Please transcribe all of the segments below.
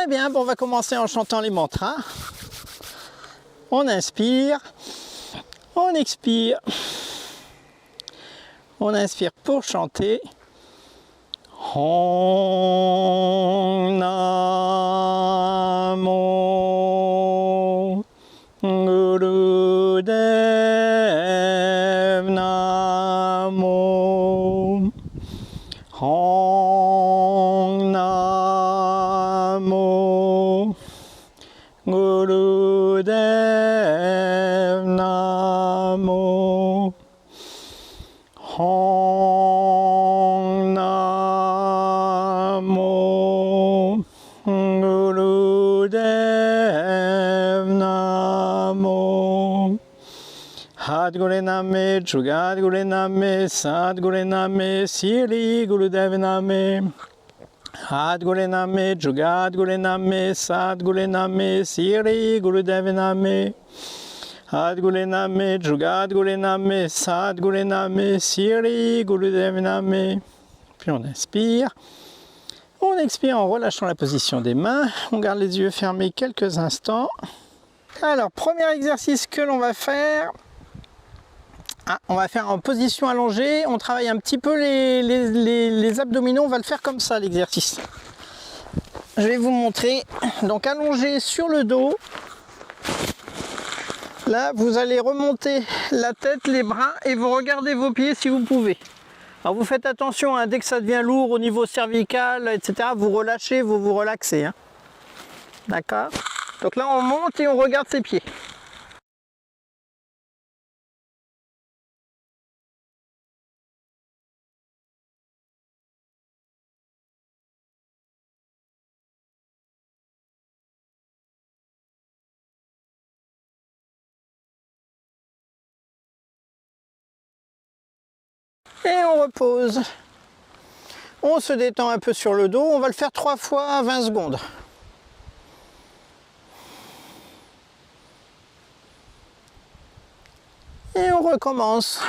Très bien, bon, on va commencer en chantant les mantras. On inspire, on expire. On inspire pour chanter. Om Namo Gurudev Namo. Om Namo Gurudev Namo. Om Namo Gurudev Namo. Sadguru Name, Jugadguru Name, Sadguru Name, Siri Gurudev Name. Sadguru Name, Jugadguru Name, Sadguru Name, Siri Gurudev Name. Sadguru Name, Jugadguru Name, Sadguru Name, Siri Gurudev Name. Puis on inspire. On expire en relâchant la position des mains. On garde les yeux fermés quelques instants. Alors, premier exercice que l'on va faire. On va faire en position allongée. On travaille un petit peu les abdominaux. On va le faire comme ça, l'exercice. Je vais vous montrer. Donc, allongé sur le dos. Là, vous allez remonter la tête, les bras et vous regardez vos pieds si vous pouvez. Alors, vous faites attention, hein, dès que ça devient lourd au niveau cervical, etc., vous relâchez, vous vous relaxez. Hein. D'accord? Donc là, on monte et on regarde ses pieds. Et on repose. On se détend un peu sur le dos. On va le faire 3 fois à 20 secondes. Et on recommence.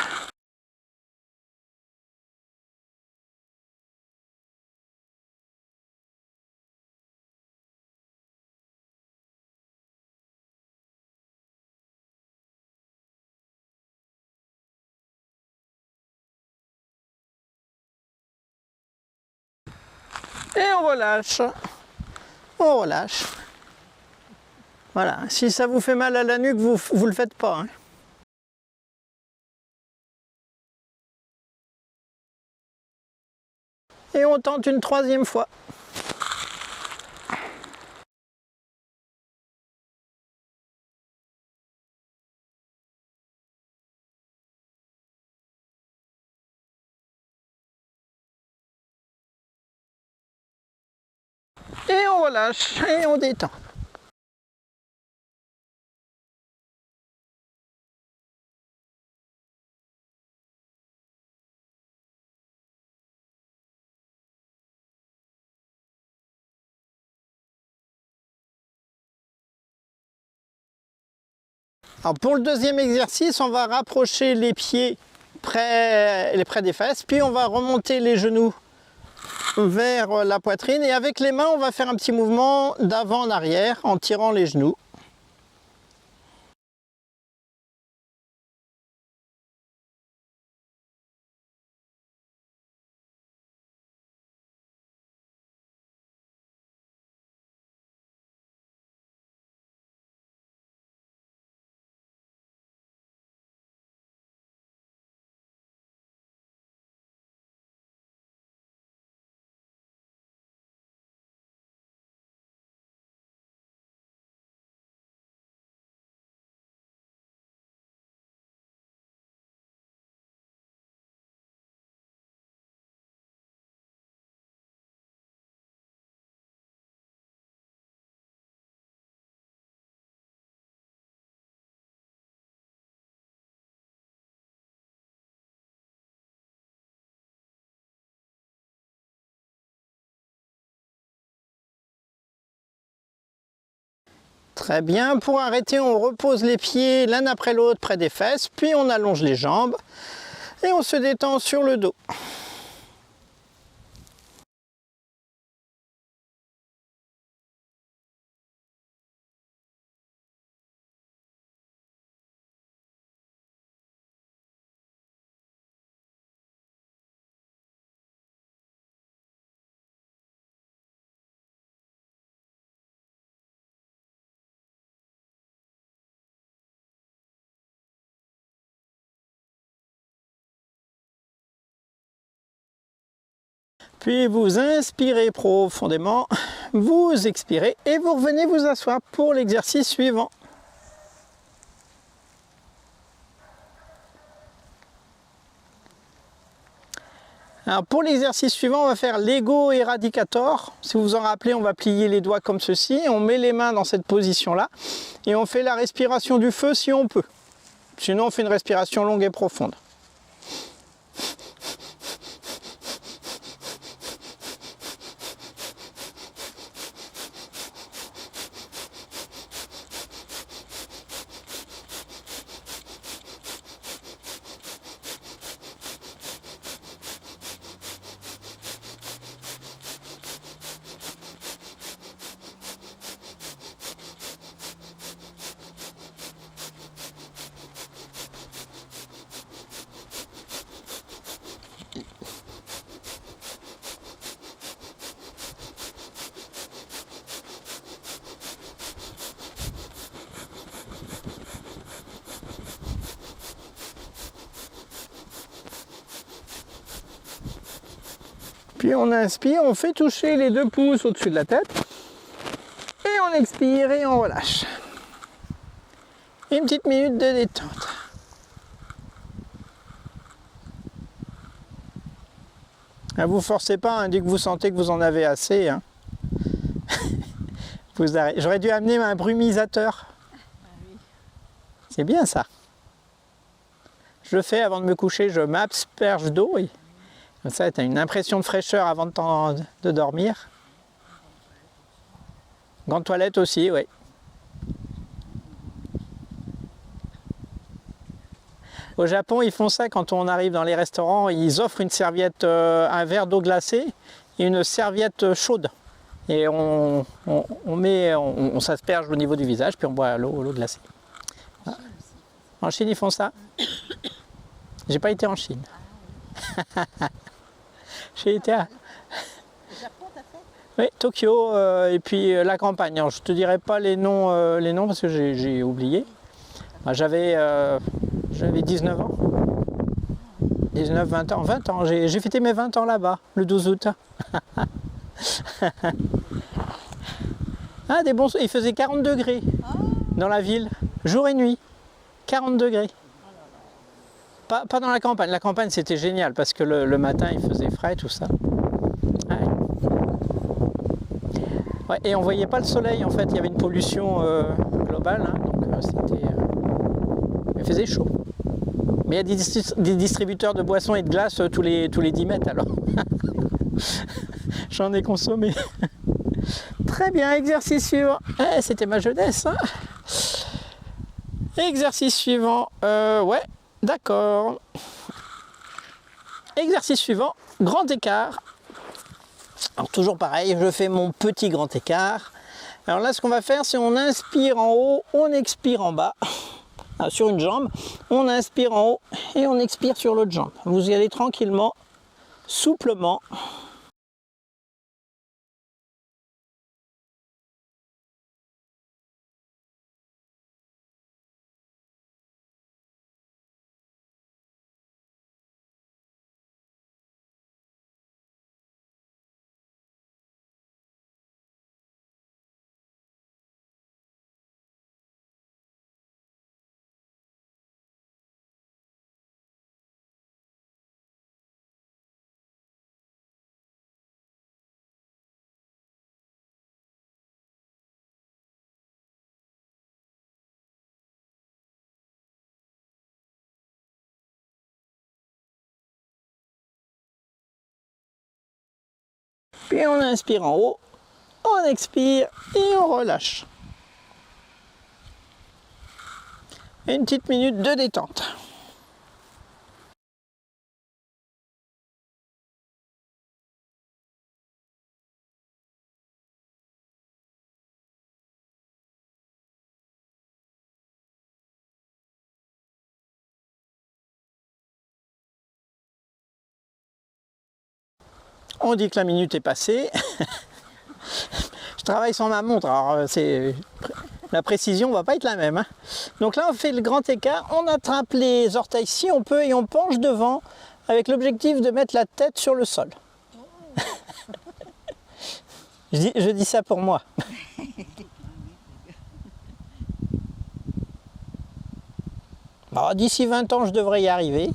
Et on relâche. On relâche. Voilà. Si ça vous fait mal à la nuque, vous ne le faites pas. Hein. Et on tente une 3e fois. Et on relâche et on détend. Alors pour le 2e exercice, on va rapprocher les pieds près des fesses, puis on va remonter les genoux vers la poitrine et avec les mains, on va faire un petit mouvement d'avant en arrière en tirant les genoux. Très bien, pour arrêter, on repose les pieds l'un après l'autre près des fesses, puis on allonge les jambes et on se détend sur le dos. Puis vous inspirez profondément, vous expirez et vous revenez vous asseoir pour l'exercice suivant. Alors pour l'exercice suivant, on va faire l'ego éradicator. Si vous vous en rappelez, on va plier les doigts comme ceci. On met les mains dans cette position-là et on fait la respiration du feu si on peut. Sinon, on fait une respiration longue et profonde. Puis on inspire, on fait toucher les 2 pouces au-dessus de la tête. Et on expire et on relâche. Une petite minute de détente. Ne vous forcez pas, hein, dès que vous sentez que vous en avez assez. Hein. J'aurais dû amener un brumisateur. C'est bien ça. Je le fais avant de me coucher, je m'asperge d'eau. Comme ça, tu as une impression de fraîcheur avant de dormir. Grande toilette aussi, oui. Au Japon, ils font ça quand on arrive dans les restaurants. Ils offrent une serviette, un verre d'eau glacée et une serviette chaude. Et on s'asperge au niveau du visage, puis on boit l'eau glacée. Ah. En Chine, ils font ça. J'ai pas été en Chine. J'ai été à... Japon, t'as fait? Oui, Tokyo et puis la campagne. Alors, je te dirai pas les noms parce que j'ai oublié. Bah, j'avais 19 ans. 19, 20 ans. 20 ans. J'ai fêté mes 20 ans là-bas, le 12 août. Ah, des bons... Il faisait 40 degrés dans la ville, jour et nuit. 40 degrés. Pas dans la campagne. La campagne, c'était génial parce que le matin, il faisait frais, tout ça. Ouais. Ouais, et on voyait pas le soleil, en fait. Il y avait une pollution globale. Hein, donc, il faisait chaud. Mais il y a des distributeurs de boissons et de glace tous les 10 mètres, alors. J'en ai consommé. Très bien, exercice suivant. C'était ma jeunesse. Hein. Exercice suivant. Ouais. D'accord. Exercice suivant, grand écart. Alors toujours pareil, je fais mon petit grand écart. Alors là, ce qu'on va faire, c'est on inspire en haut, on expire en bas. Alors, sur une jambe, on inspire en haut et on expire sur l'autre jambe. Vous y allez tranquillement, souplement. Puis on inspire en haut, on expire et on relâche. Une petite minute de détente. On dit que la minute est passée. Je travaille sans ma montre, alors la précision ne va pas être la même. Hein. Donc là, on fait le grand écart, on attrape les orteils si on peut et on penche devant avec l'objectif de mettre la tête sur le sol. Je dis ça pour moi. Bon, d'ici 20 ans, je devrais y arriver.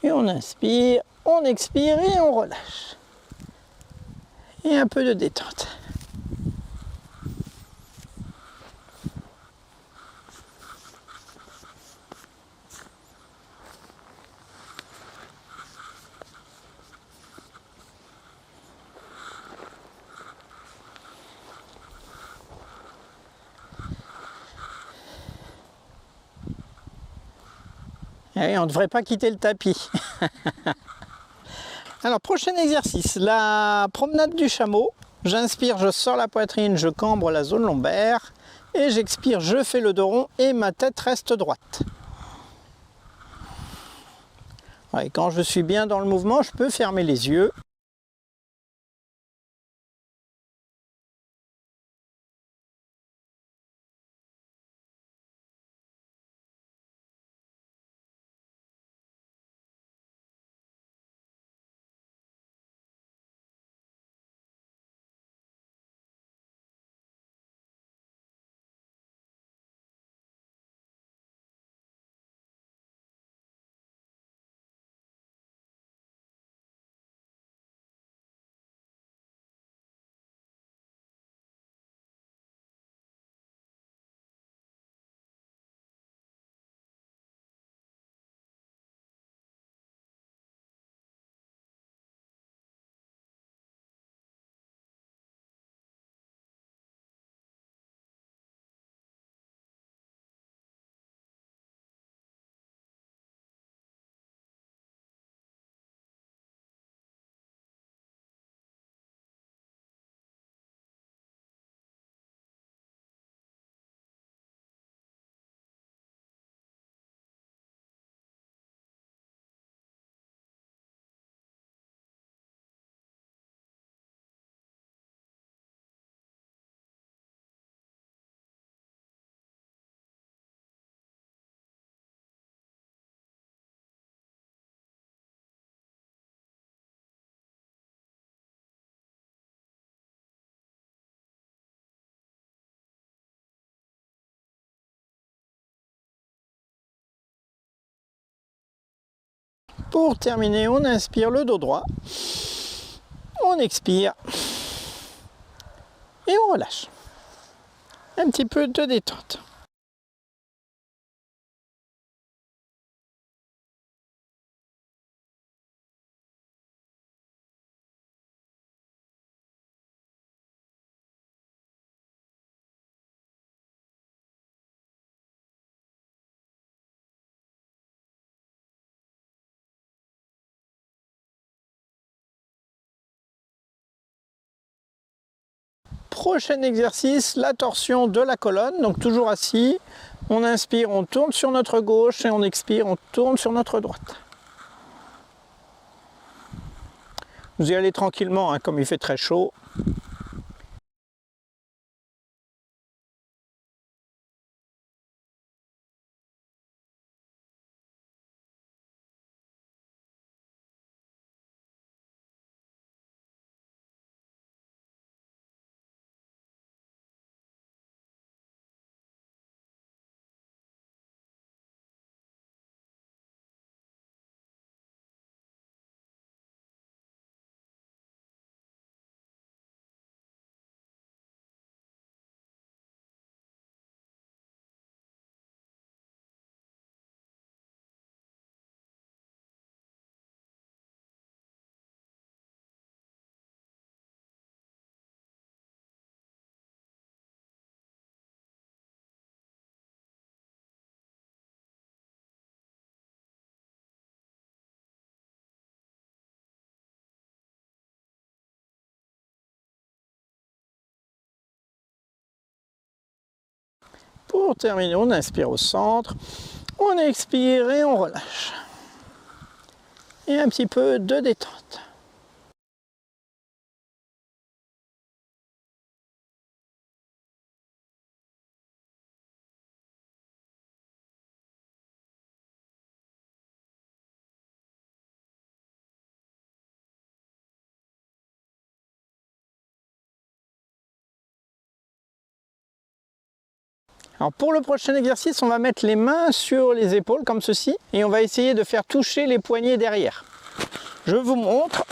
Puis on inspire, on expire et on relâche. Et un peu de détente. Et on ne devrait pas quitter le tapis. Alors, prochain exercice, la promenade du chameau. J'inspire, je sors la poitrine, je cambre la zone lombaire. Et j'expire, je fais le dos rond et ma tête reste droite. Et quand je suis bien dans le mouvement, je peux fermer les yeux. Pour terminer, on inspire le dos droit. On expire. Et on relâche. Un petit peu de détente. Prochain exercice, la torsion de la colonne. Donc toujours assis. On inspire, on tourne sur notre gauche et on expire, on tourne sur notre droite. Vous y allez tranquillement, hein, comme il fait très chaud. Pour terminer, on inspire au centre, on expire et on relâche. Et un petit peu de détente. Alors pour le prochain exercice, on va mettre les mains sur les épaules comme ceci et on va essayer de faire toucher les poignets derrière. Je vous montre.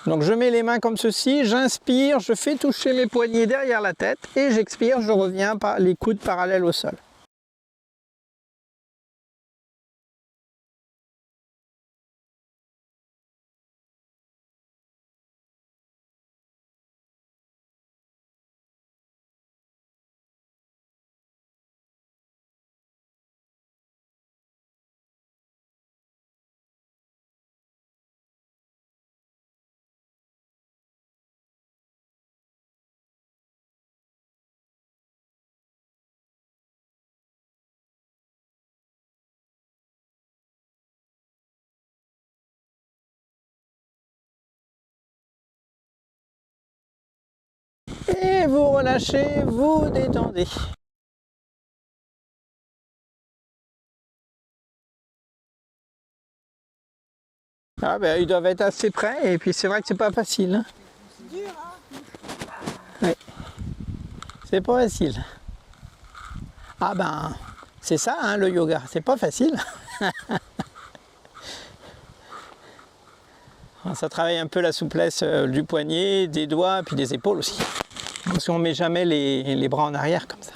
Donc je mets les mains comme ceci, j'inspire, je fais toucher mes poignets derrière la tête et j'expire, je reviens par les coudes parallèles au sol. Et vous relâchez, vous détendez. Ah ben ils doivent être assez près et puis c'est vrai que c'est pas facile. Hein. C'est dur, hein? Oui. C'est pas facile. Ah ben c'est ça hein, le yoga, c'est pas facile. Ça travaille un peu la souplesse du poignet, des doigts, puis des épaules aussi. Parce qu'on ne met jamais les bras en arrière comme ça.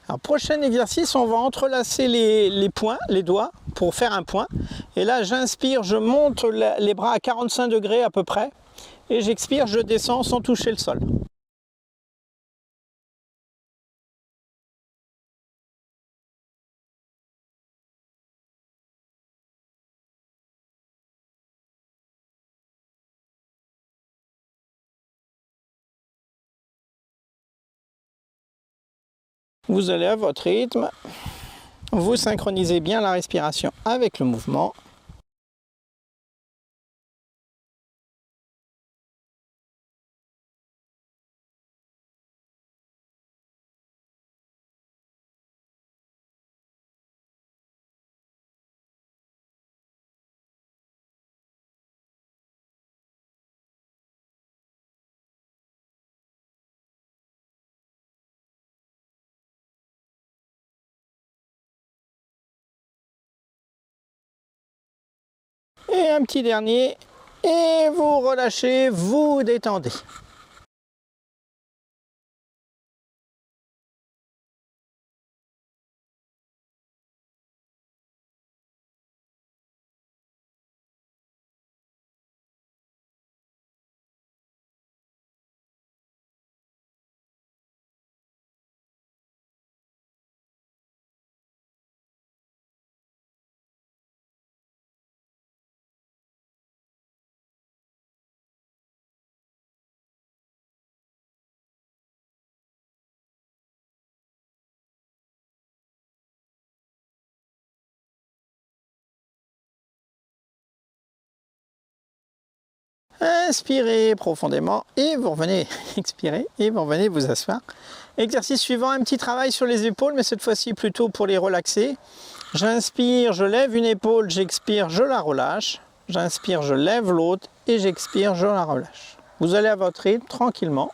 Alors prochain exercice, on va entrelacer les poings, les doigts, pour faire un point. Et là, j'inspire, je monte les bras à 45 degrés à peu près. Et j'expire, je descends sans toucher le sol. Vous allez à votre rythme. Vous synchronisez bien la respiration avec le mouvement. Et un petit dernier. Et vous relâchez, vous détendez. Inspirez profondément et vous revenez, expirez et vous revenez vous asseoir. Exercice suivant, un petit travail sur les épaules, mais cette fois-ci plutôt pour les relaxer. J'inspire, je lève une épaule, j'expire, je la relâche. J'inspire, je lève l'autre et j'expire, je la relâche. Vous allez à votre rythme tranquillement.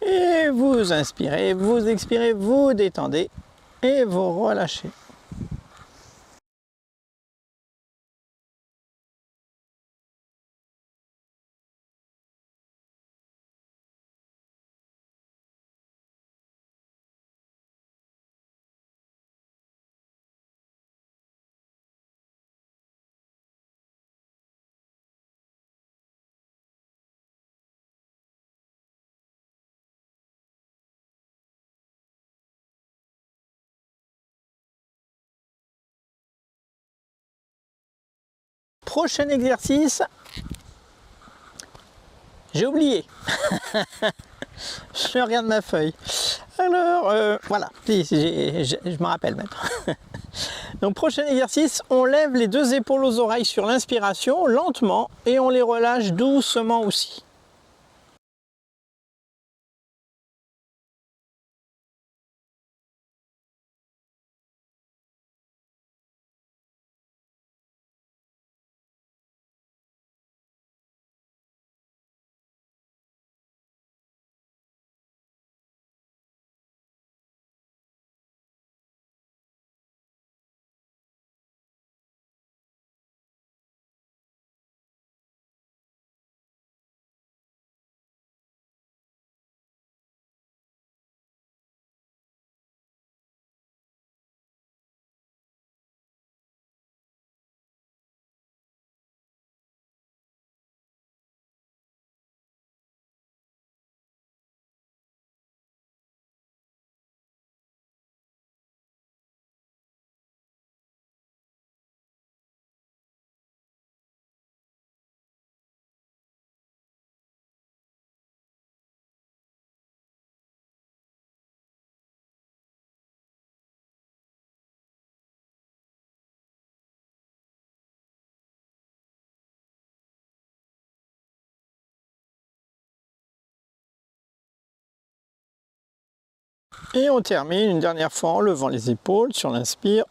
Et vous inspirez, vous expirez, vous détendez et vous relâchez. Prochain exercice, j'ai oublié. Je regarde ma feuille. Alors, voilà, je me rappelle maintenant. Donc, prochain exercice, on lève les deux épaules aux oreilles sur l'inspiration, lentement, et on les relâche doucement aussi. Et on termine une dernière fois en levant les épaules sur l'inspire.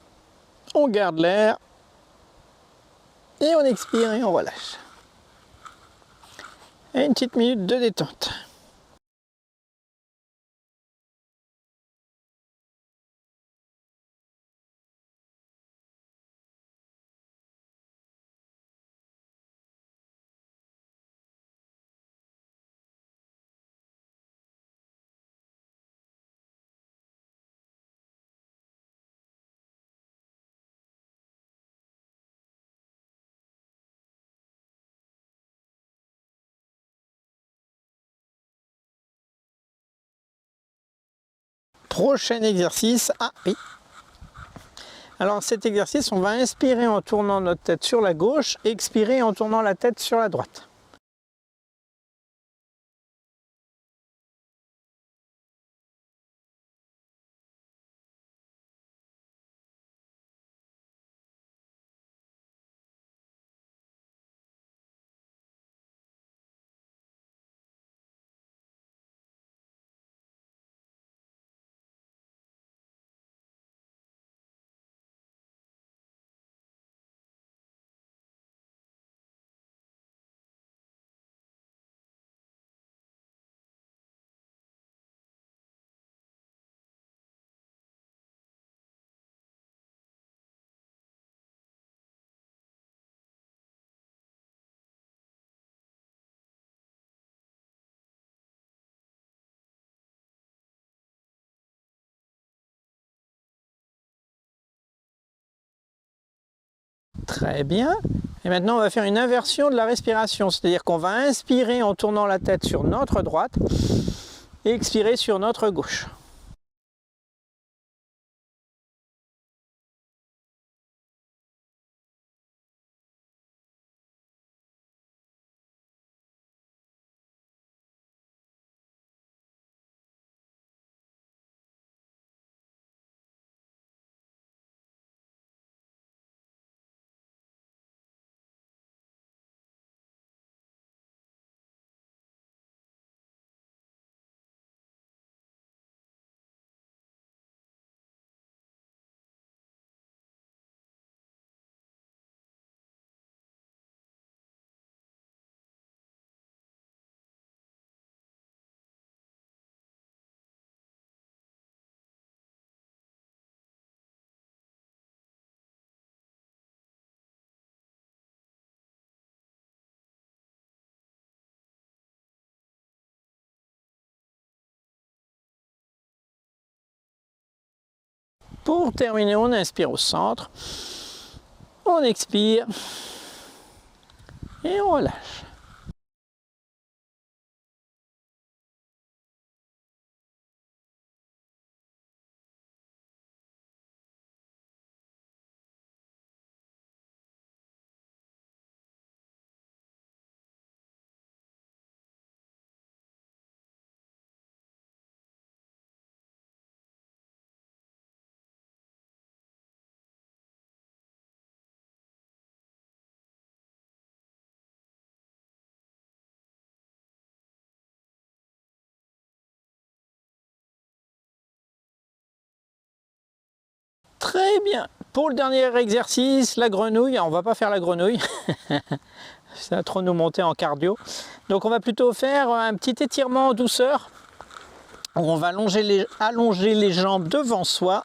On garde l'air. Et on expire et on relâche. Et une petite minute de détente. Prochain exercice. Ah oui. Alors cet exercice, on va inspirer en tournant notre tête sur la gauche et expirer en tournant la tête sur la droite. Très bien. Et maintenant, on va faire une inversion de la respiration. C'est-à-dire qu'on va inspirer en tournant la tête sur notre droite et expirer sur notre gauche. Pour terminer, on inspire au centre, on expire et on relâche. Très bien. Pour le dernier exercice, la grenouille. On va pas faire la grenouille. Ça va trop nous monter en cardio. Donc on va plutôt faire un petit étirement en douceur. On va allonger les jambes devant soi.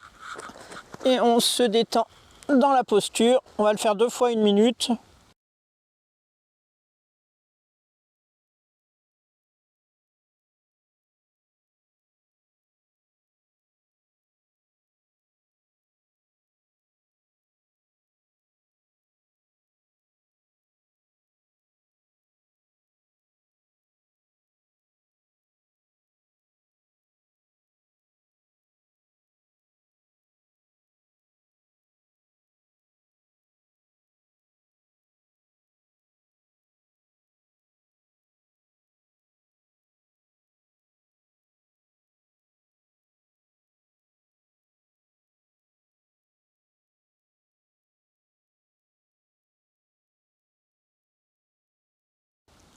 Et on se détend dans la posture. On va le faire 2 fois 1 minute.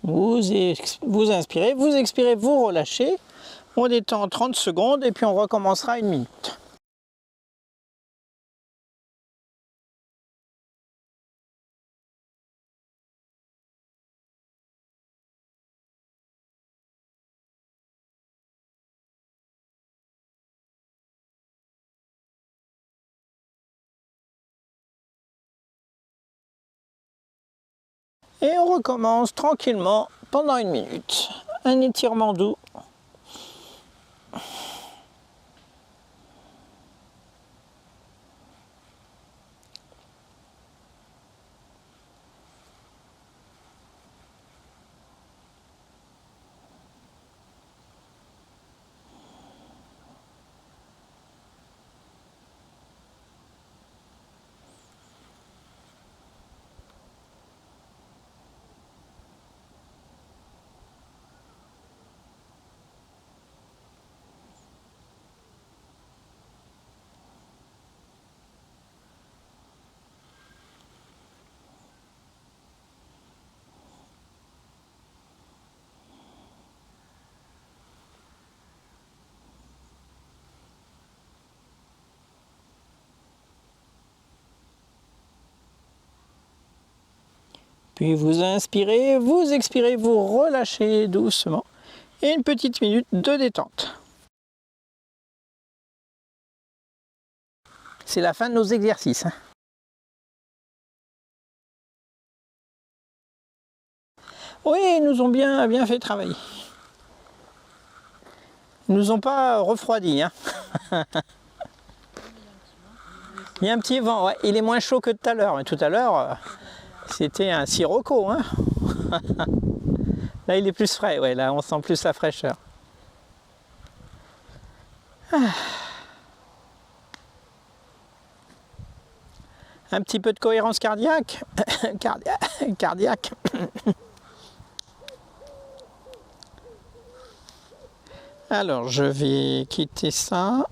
Vous inspirez, vous expirez, vous relâchez. On détend 30 secondes et puis on recommencera 1 minute. Et on recommence tranquillement pendant 1 minute. Un étirement doux. Puis vous inspirez, vous expirez, vous relâchez doucement. Et 1 petite minute de détente. C'est la fin de nos exercices. Oui, ils nous ont bien fait travailler. Ils nous ont pas refroidi. Hein. Il y a un petit vent, ouais. Il est moins chaud que tout à l'heure. Mais tout à l'heure, c'était un sirocco. Hein. Là, il est plus frais. Ouais, là, on sent plus la fraîcheur. Un petit peu de cohérence cardiaque. Cardiaque. Alors, je vais quitter ça.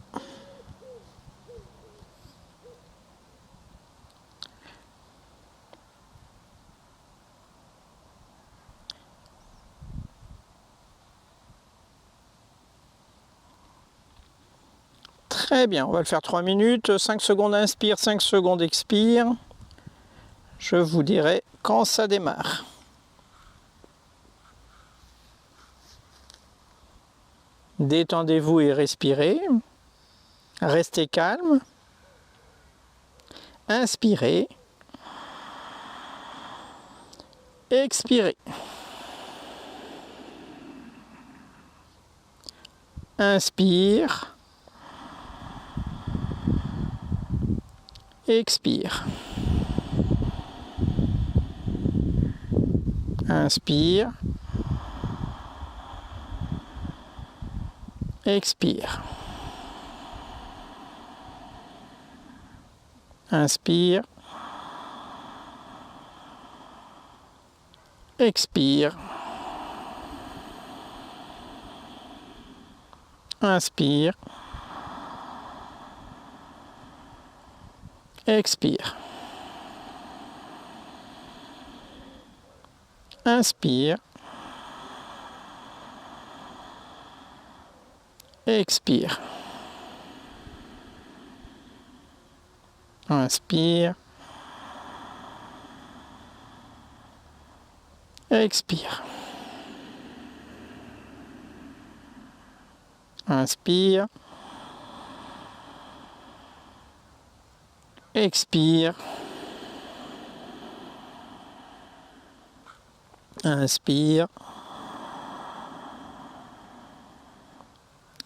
Très bien, on va le faire 3 minutes, 5 secondes inspire, 5 secondes expire. Je vous dirai quand ça démarre. Détendez-vous et respirez. Restez calme. Inspirez. Expirez. Inspire. expire. Inspire. Expire. Inspire. Expire. Inspire. Expire. Inspire. Expire. Inspire. Expire. Inspire. Expire. Inspire.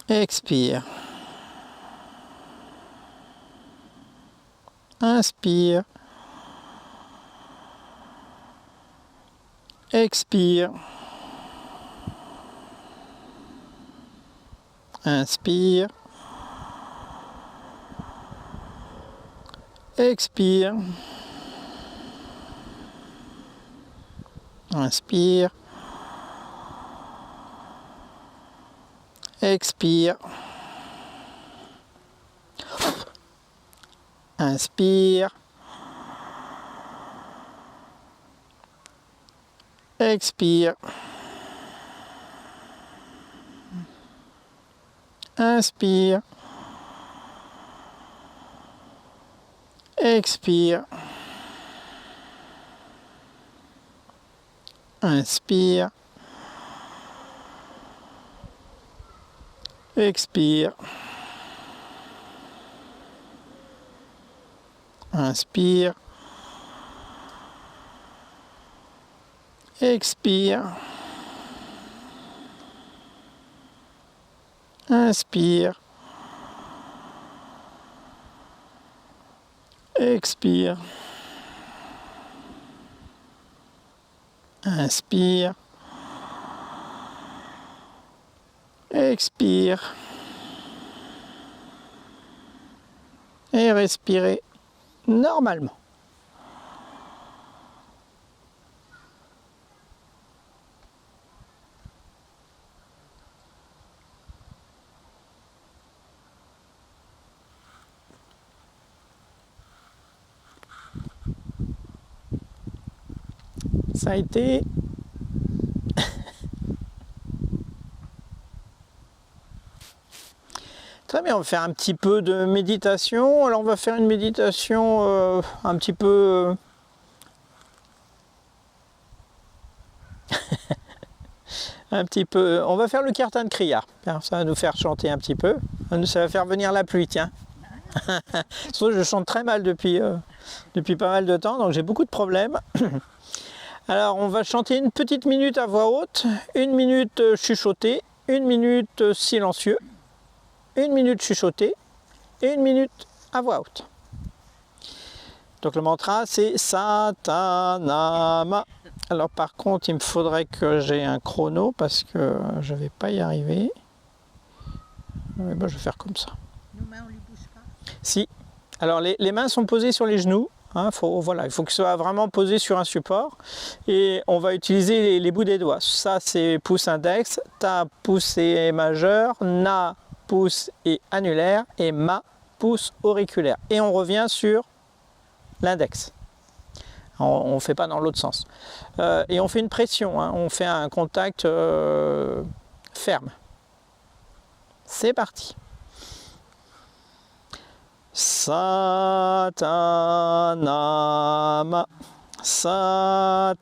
Expire. Inspire. Expire. Inspire. Expire. Inspire. Expire. Inspire. Expire. Inspire. Expire. Inspire. Expire. Inspire. Expire. Inspire. Expire. Inspire. Expire. Et respirez normalement. Ça a été très bien. On va faire un petit peu de méditation. Alors on va faire une méditation un petit peu on va faire le Kirtan Kriya. Ça va nous faire chanter un petit peu. Ça va faire venir la pluie, tiens. Sauf que je chante très mal depuis pas mal de temps, donc j'ai beaucoup de problèmes. Alors on va chanter une petite minute à voix haute, une minute chuchotée, une minute silencieux, une minute chuchotée et une minute à voix haute. Donc le mantra c'est Satanama. Alors par contre il me faudrait que j'ai un chrono parce que je ne vais pas y arriver. Mais bon, je vais faire comme ça. Nos mains, on les bouge pas. Si. Alors les mains sont posées sur les genoux. Hein, voilà, il faut que ce soit vraiment posé sur un support. Et on va utiliser les bouts des doigts. Ça c'est pouce index, ta pouce et majeur, na pouce et annulaire et ma pouce auriculaire. Et on revient sur l'index. On ne fait pas dans l'autre sens. Et on fait une pression, hein, on fait un contact ferme. C'est parti. Satanama, Satanama,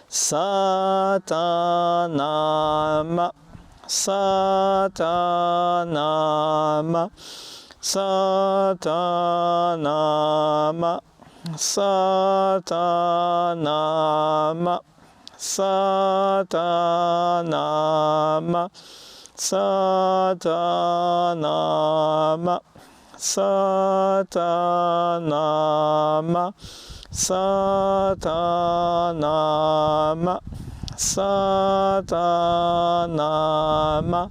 Satanama, Satanama, Satanama, Satanama, Satanama, Satanama, Satanama, Satanama, Satanama,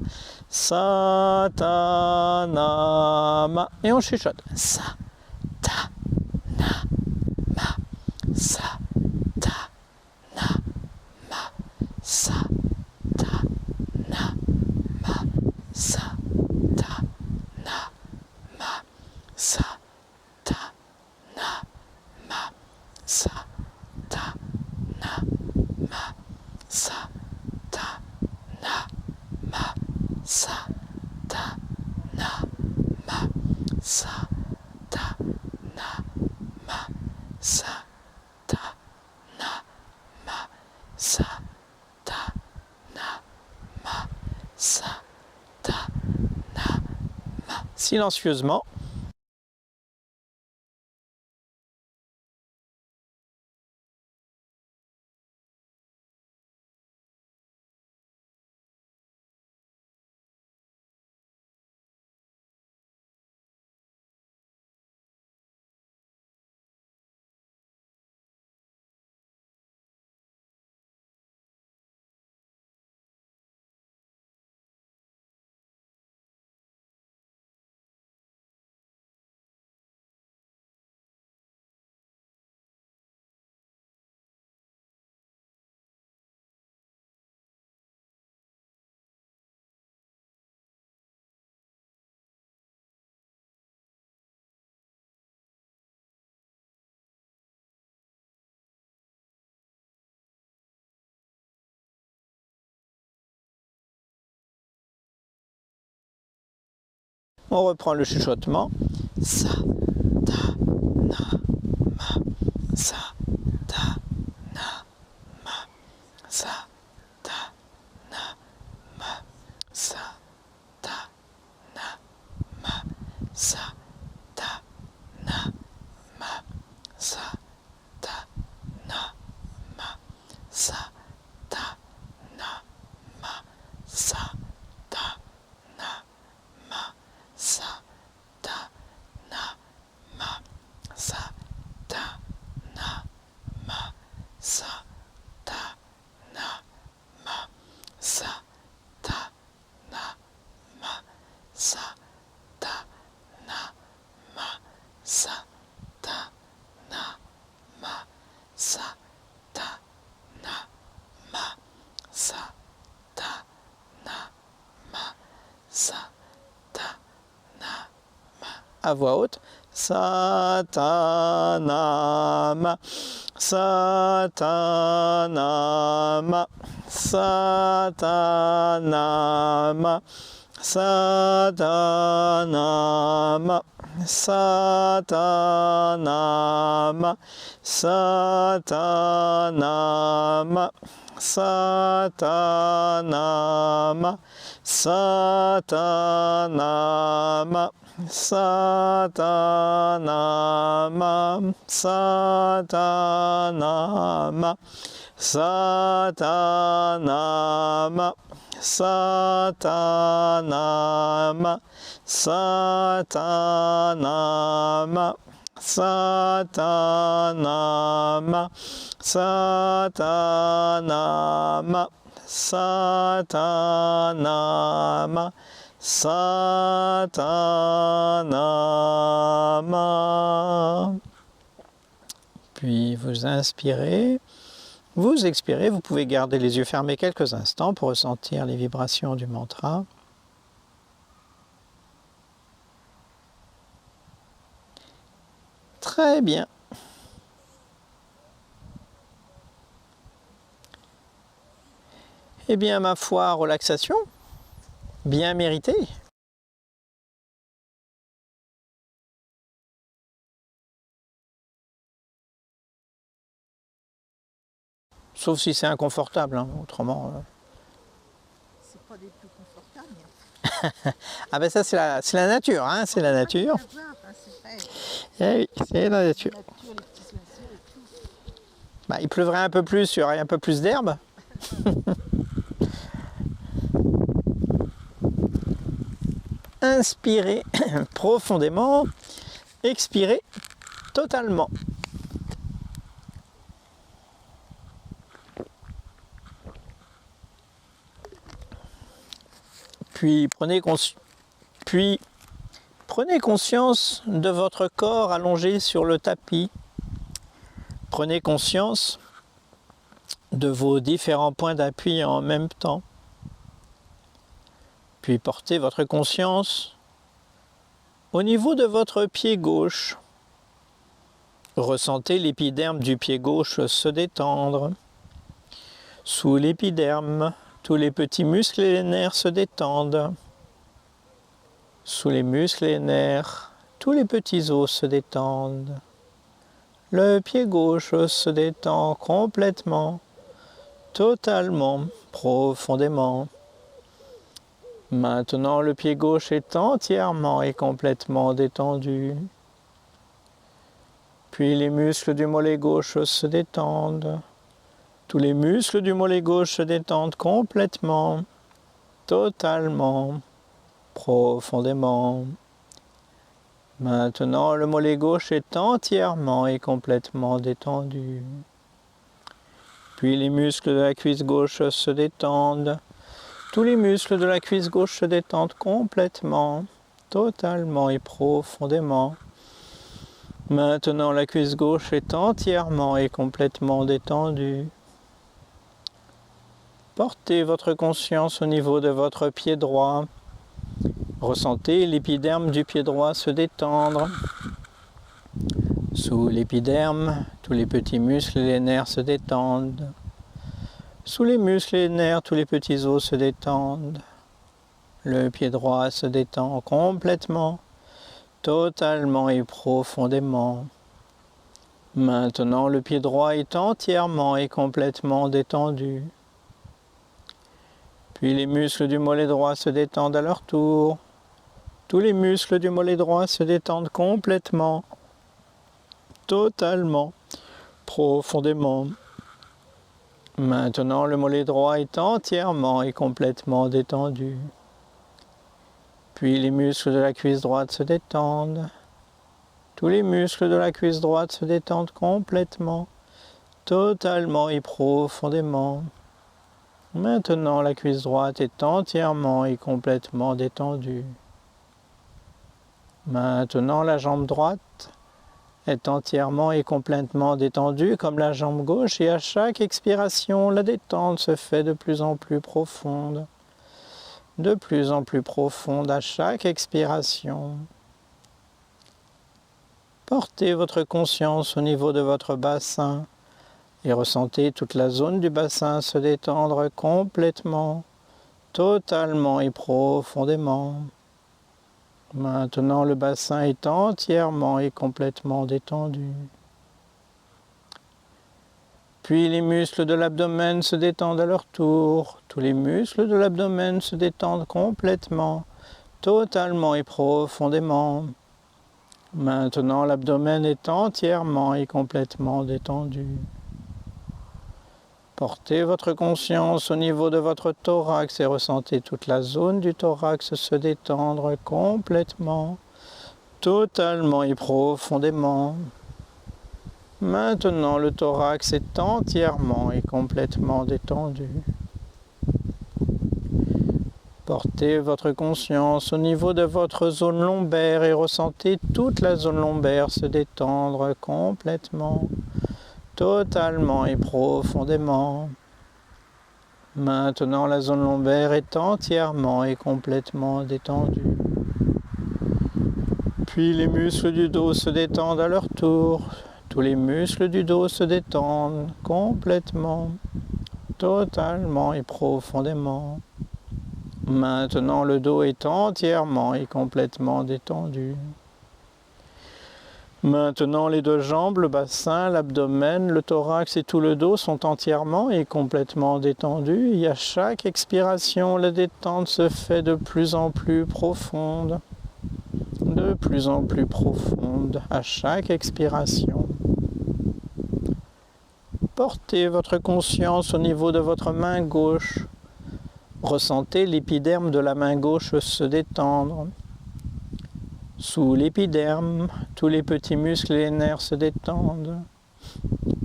Satanama. Et on chuchote. Satanama, Satanama, Satanama, Satanama, Satanama, Satanama, Satanama, Satanama, Satanama, Satanama, Satanama, Satanama. Silencieusement. On reprend le chuchotement. Satanama, Satanama, Satanama, Satanama, Satanama, Satanama, Satanama, Satanama, Satanama, Satanama, Satanama, Satanama, Satanama, Satanama, Satanama, Satanama, Satanama. À voix haute. Satanama, Satanama, Satanama, Satanama, Satanama, Satanama, Satanama, Satanama, Satanama, Satanama, Satanama, Satanama, Satanama, Satanama, Satanama, Satanama, Satanama. Puis vous inspirez, vous expirez, vous pouvez garder les yeux fermés quelques instants pour ressentir les vibrations du mantra. Très bien. Eh bien, ma foi, relaxation, bien méritée. Sauf si c'est inconfortable, hein. Autrement... C'est pas des plus confortables. Ah ben ça c'est la nature, hein, c'est la nature. Eh oui, c'est la nature. Bah, il pleuvrait un peu plus, il y aurait un peu plus d'herbe. inspirez profondément, expirez totalement. Puis prenez conscience de votre corps allongé sur le tapis. Prenez conscience de vos différents points d'appui en même temps. Puis portez votre conscience au niveau de votre pied gauche. Ressentez l'épiderme du pied gauche se détendre. Sous l'épiderme, tous les petits muscles et les nerfs se détendent. Sous les muscles et les nerfs, tous les petits os se détendent. Le pied gauche se détend complètement, totalement, profondément. Maintenant, le pied gauche est entièrement et complètement détendu. Puis les muscles du mollet gauche se détendent. Tous les muscles du mollet gauche se détendent complètement, totalement, profondément. Maintenant, le mollet gauche est entièrement et complètement détendu. Puis les muscles de la cuisse gauche se détendent. Tous les muscles de la cuisse gauche se détendent complètement, totalement et profondément. Maintenant, la cuisse gauche est entièrement et complètement détendue. Portez votre conscience au niveau de votre pied droit. Ressentez l'épiderme du pied droit se détendre. Sous l'épiderme, tous les petits muscles et les nerfs se détendent. Sous les muscles et les nerfs, tous les petits os se détendent. Le pied droit se détend complètement, totalement et profondément. Maintenant, le pied droit est entièrement et complètement détendu. Puis les muscles du mollet droit se détendent à leur tour. Tous les muscles du mollet droit se détendent complètement, totalement, profondément. Maintenant, le mollet droit est entièrement et complètement détendu. Puis les muscles de la cuisse droite se détendent. Tous les muscles de la cuisse droite se détendent complètement, totalement et profondément. Maintenant, la cuisse droite est entièrement et complètement détendue. Maintenant, la jambe droite est entièrement et complètement détendue comme la jambe gauche et à chaque expiration, la détente se fait de plus en plus profonde. De plus en plus profonde à chaque expiration. Portez votre conscience au niveau de votre bassin et ressentez toute la zone du bassin se détendre complètement, totalement et profondément. Maintenant, le bassin est entièrement et complètement détendu. Puis les muscles de l'abdomen se détendent à leur tour. Tous les muscles de l'abdomen se détendent complètement, totalement et profondément. Maintenant, l'abdomen est entièrement et complètement détendu. Portez votre conscience au niveau de votre thorax et ressentez toute la zone du thorax se détendre complètement, totalement et profondément. Maintenant, le thorax est entièrement et complètement détendu. Portez votre conscience au niveau de votre zone lombaire et ressentez toute la zone lombaire se détendre complètement, totalement et profondément. Maintenant, la zone lombaire est entièrement et complètement détendue. Puis les muscles du dos se détendent à leur tour. Tous les muscles du dos se détendent complètement, totalement et profondément. Maintenant, le dos est entièrement et complètement détendu. Maintenant, les deux jambes, le bassin, l'abdomen, le thorax et tout le dos sont entièrement et complètement détendus. Et à chaque expiration, la détente se fait de plus en plus profonde. De plus en plus profonde à chaque expiration. Portez votre conscience au niveau de votre main gauche. Ressentez l'épiderme de la main gauche se détendre. Sous l'épiderme, tous les petits muscles et les nerfs se détendent.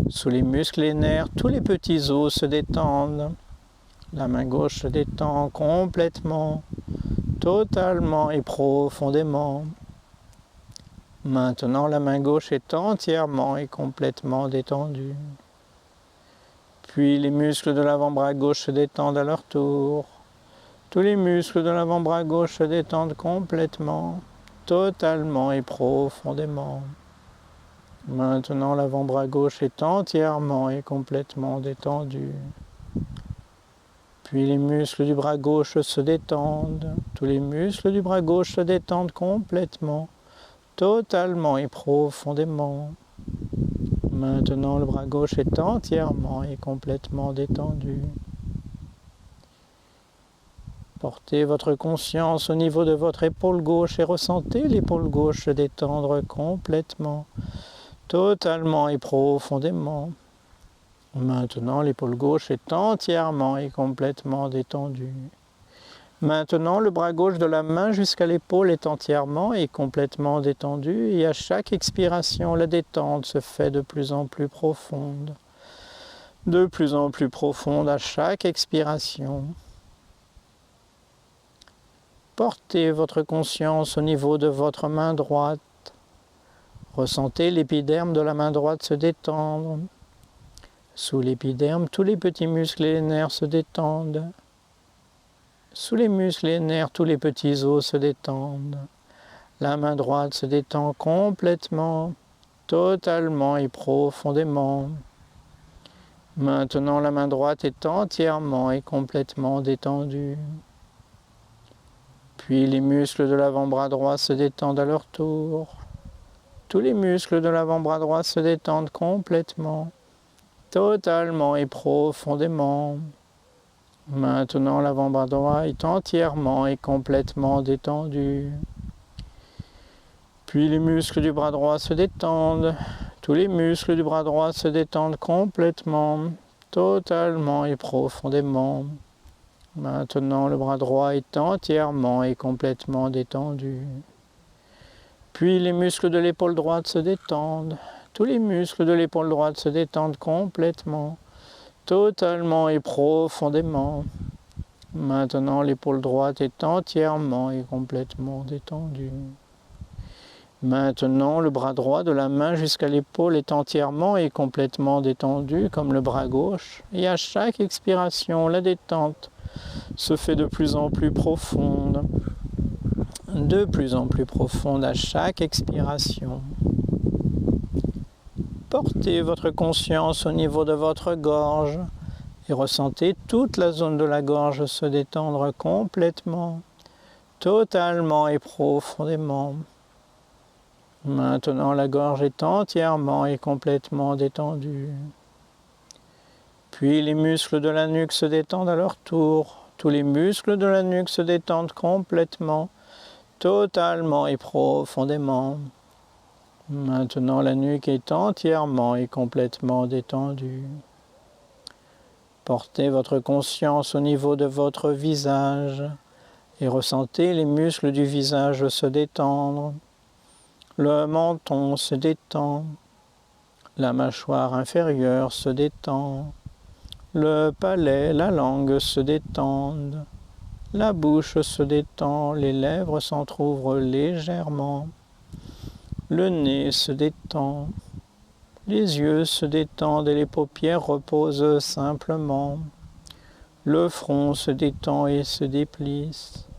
Sous les muscles et les nerfs, tous les petits os se détendent. La main gauche se détend complètement, totalement et profondément. Maintenant, la main gauche est entièrement et complètement détendue. Puis les muscles de l'avant-bras gauche se détendent à leur tour. Tous les muscles de l'avant-bras gauche se détendent complètement, totalement et profondément. Maintenant, l'avant-bras gauche est entièrement et complètement détendu. Puis les muscles du bras gauche se détendent. Tous les muscles du bras gauche se détendent complètement, totalement et profondément. Maintenant, le bras gauche est entièrement et complètement détendu. Portez votre conscience au niveau de votre épaule gauche et ressentez l'épaule gauche se détendre complètement, totalement et profondément. Maintenant, l'épaule gauche est entièrement et complètement détendue. Maintenant, le bras gauche de la main jusqu'à l'épaule est entièrement et complètement détendu et à chaque expiration, la détente se fait de plus en plus profonde. De plus en plus profonde à chaque expiration. Portez votre conscience au niveau de votre main droite. Ressentez l'épiderme de la main droite se détendre. Sous l'épiderme, tous les petits muscles et les nerfs se détendent. Sous les muscles et les nerfs, tous les petits os se détendent. La main droite se détend complètement, totalement et profondément. Maintenant, la main droite est entièrement et complètement détendue. Puis les muscles de l'avant-bras droit se détendent à leur tour. Tous les muscles de l'avant-bras droit se détendent complètement, totalement et profondément. Maintenant, l'avant-bras droit est entièrement et complètement détendu. Puis les muscles du bras droit se détendent. Tous les muscles du bras droit se détendent complètement, totalement et profondément. Maintenant, le bras droit est entièrement et complètement détendu. Puis les muscles de l'épaule droite se détendent. Tous les muscles de l'épaule droite se détendent complètement, totalement et profondément. Maintenant, l'épaule droite est entièrement et complètement détendue. Maintenant, le bras droit de la main jusqu'à l'épaule est entièrement et complètement détendu, comme le bras gauche. Et à chaque expiration, la détente se fait de plus en plus profonde. De plus en plus profonde à chaque expiration. Portez votre conscience au niveau de votre gorge et ressentez toute la zone de la gorge se détendre complètement, totalement et profondément. Maintenant, la gorge est entièrement et complètement détendue. Puis les muscles de la nuque se détendent à leur tour. Tous les muscles de la nuque se détendent complètement, totalement et profondément. Maintenant, la nuque est entièrement et complètement détendue. Portez votre conscience au niveau de votre visage et ressentez les muscles du visage se détendre. Le menton se détend. La mâchoire inférieure se détend. Le palais, la langue se détendent. La bouche se détend, les lèvres s'entr'ouvrent légèrement. Le nez se détend. Les yeux se détendent et les paupières reposent simplement. Le front se détend et se déplisse.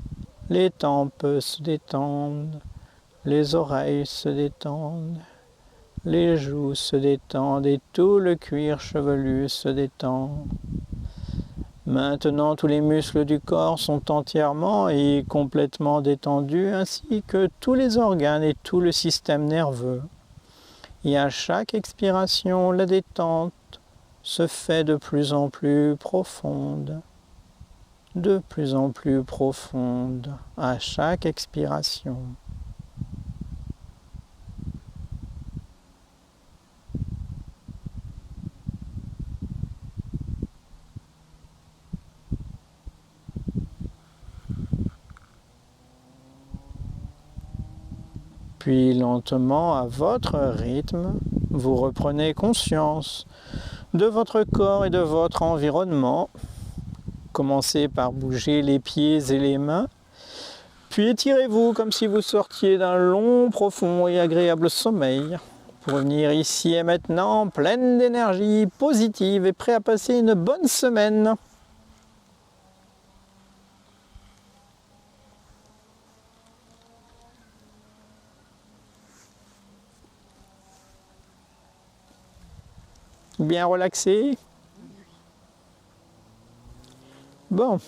Les tempes se détendent. Les oreilles se détendent. Les joues se détendent et tout le cuir chevelu se détend. Maintenant, tous les muscles du corps sont entièrement et complètement détendus, ainsi que tous les organes et tout le système nerveux. Et à chaque expiration, la détente se fait de plus en plus profonde, de plus en plus profonde à chaque expiration. Puis lentement, à votre rythme, vous reprenez conscience de votre corps et de votre environnement. Commencez par bouger les pieds et les mains. Puis étirez-vous comme si vous sortiez d'un long, profond et agréable sommeil pour revenir ici et maintenant pleine d'énergie positive et prêt à passer une bonne semaine. Bien relaxé? Bon.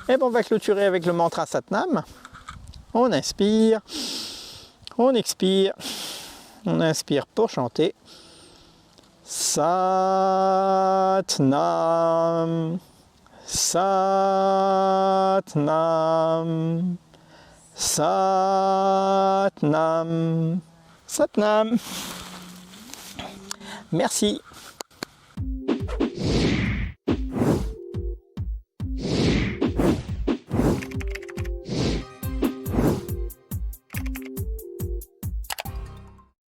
Et bon, on va clôturer avec le mantra Satnam. On inspire, on expire, on inspire pour chanter. Satnam, Satnam, Satnam, Satnam. Merci.